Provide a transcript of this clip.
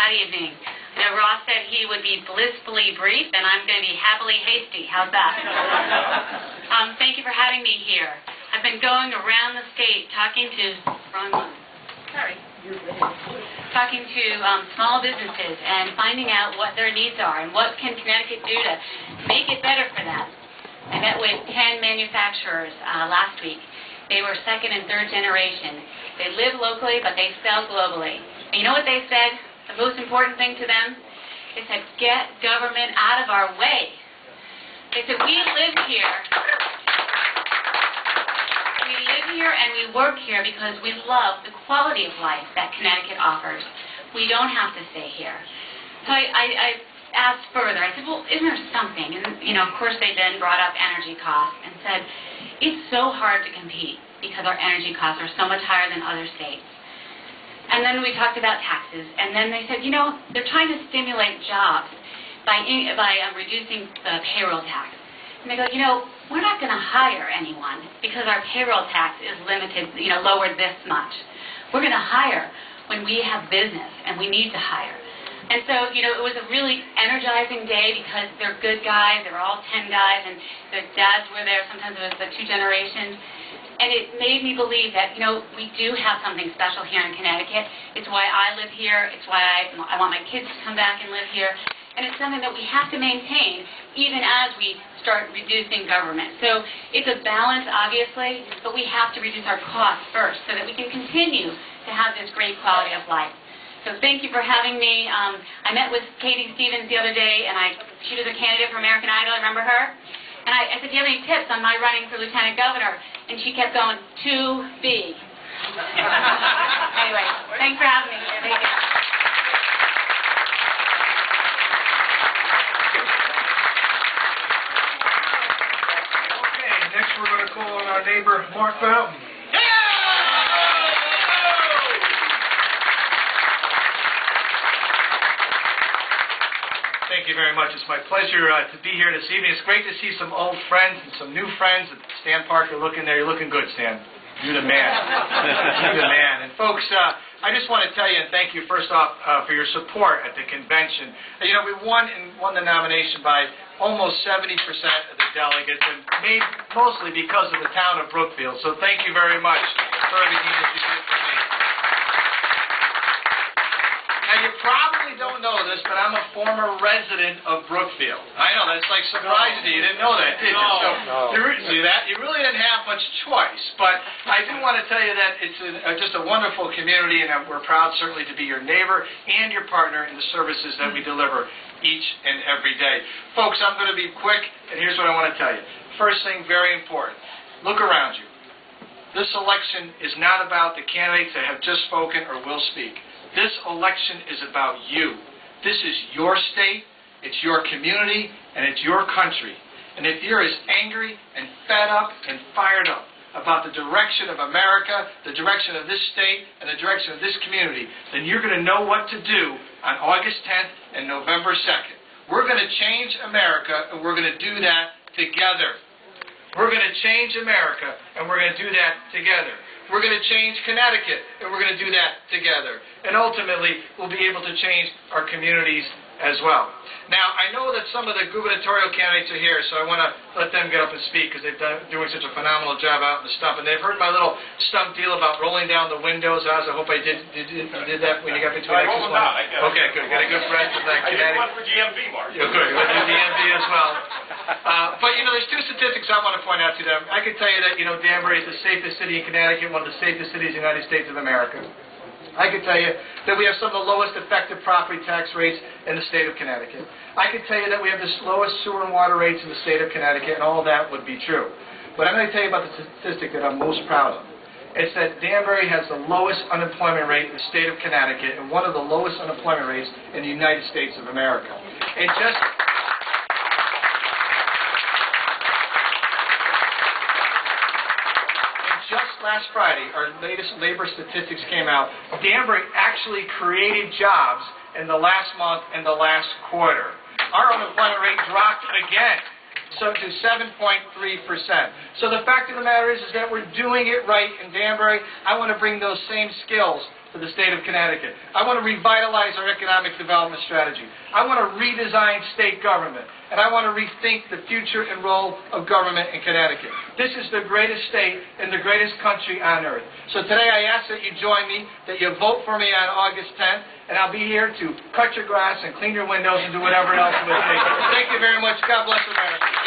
that evening. Now, Ross said he would be blissfully brief, and I'm going to be happily hasty. How's that? Thank you for having me here. I've been going around the state talking to small businesses and finding out what their needs are and what can Connecticut do to make it better for them. I met with 10 manufacturers last week. They were second and third generation. They live locally, but they sell globally. And you know what they said? The most important thing to them? They said, get government out of our way. They said, we live here and we work here because we love the quality of life that Connecticut offers. We don't have to stay here. So I asked further. I said, well, isn't there something? And, of course, they then brought up energy costs and said, it's so hard to compete because our energy costs are so much higher than other states. And then we talked about taxes. And then they said, they're trying to stimulate jobs by reducing the payroll tax. And they go, we're not going to hire anyone because our payroll tax is limited, lowered this much. We're going to hire when we have business and we need to hire. And so, it was a really energizing day because they're good guys. They were all 10 guys, and their dads were there. Sometimes it was the 2 generations. And it made me believe that, we do have something special here in Connecticut. It's why I live here. It's why I want my kids to come back and live here. And it's something that we have to maintain even as we start reducing government. So it's a balance, obviously, but we have to reduce our costs first so that we can continue to have this great quality of life. So thank you for having me. I met with Katie Stevens the other day, and she was a candidate for American Idol. Remember her? And I said, do you have any tips on my running for lieutenant governor? And she kept going, too big. Anyway, thanks for having me. Thank you. Okay, next we're going to call on our neighbor, Mark Boughton. Thank you very much. It's my pleasure to be here this evening. It's great to see some old friends and some new friends. Stan Parker, looking there. You're looking good, Stan. You're the man. You're the man. And folks, I just want to tell you and thank you first off for your support at the convention. We won the nomination by almost 70% of the delegates, and made mostly because of the town of Brookfield. So thank you very much for everything that you did for me. Now, you probably don't know this, but I'm a former resident of Brookfield. I know, that's like surprising to you. You didn't know that, did you? See that? You really didn't have much choice. But I do want to tell you that it's just a wonderful community, and we're proud certainly to be your neighbor and your partner in the services that we deliver each and every day. Folks, I'm going to be quick, and here's what I want to tell you. First thing, very important. Look around you. This election is not about the candidates that have just spoken or will speak. This election is about you. This is your state, it's your community, and it's your country. And if you're as angry and fed up and fired up about the direction of America, the direction of this state, and the direction of this community, then you're going to know what to do on August 10th and November 2nd. We're going to change America, and we're going to do that together. We're going to change America, and we're going to do that together. We're going to change Connecticut, and we're going to do that together. And ultimately, we'll be able to change our communities as well. Now, I know that some of the gubernatorial candidates are here, so I want to let them get up and speak because they've doing such a phenomenal job out in the stump. And they've heard my little stump deal about rolling down the windows. I hope I did that when you got me to the next one. Okay, good. Got a good friend from that Connecticut. I did one for GMV, Mark. Yeah, good. With the GMV as well. But, there's 2 statistics I want to point out to them. I can tell you that, Danbury is the safest city in Connecticut, one of the safest cities in the United States of America. I can tell you that we have some of the lowest effective property tax rates in the state of Connecticut. I can tell you that we have the lowest sewer and water rates in the state of Connecticut, and all of that would be true. But I'm going to tell you about the statistic that I'm most proud of. It's that Danbury has the lowest unemployment rate in the state of Connecticut and one of the lowest unemployment rates in the United States of America. And just last Friday, our latest labor statistics came out. Danbury actually created jobs in the last month and the last quarter. Our unemployment rate dropped again, so to 7.3%. So the fact of the matter is that we're doing it right in Danbury. I want to bring those same skills for the state of Connecticut. I want to revitalize our economic development strategy. I want to redesign state government. And I want to rethink the future and role of government in Connecticut. This is the greatest state and the greatest country on earth. So today I ask that you join me, that you vote for me on August 10th, and I'll be here to cut your grass and clean your windows and do whatever else it would take. Thank you very much. God bless America.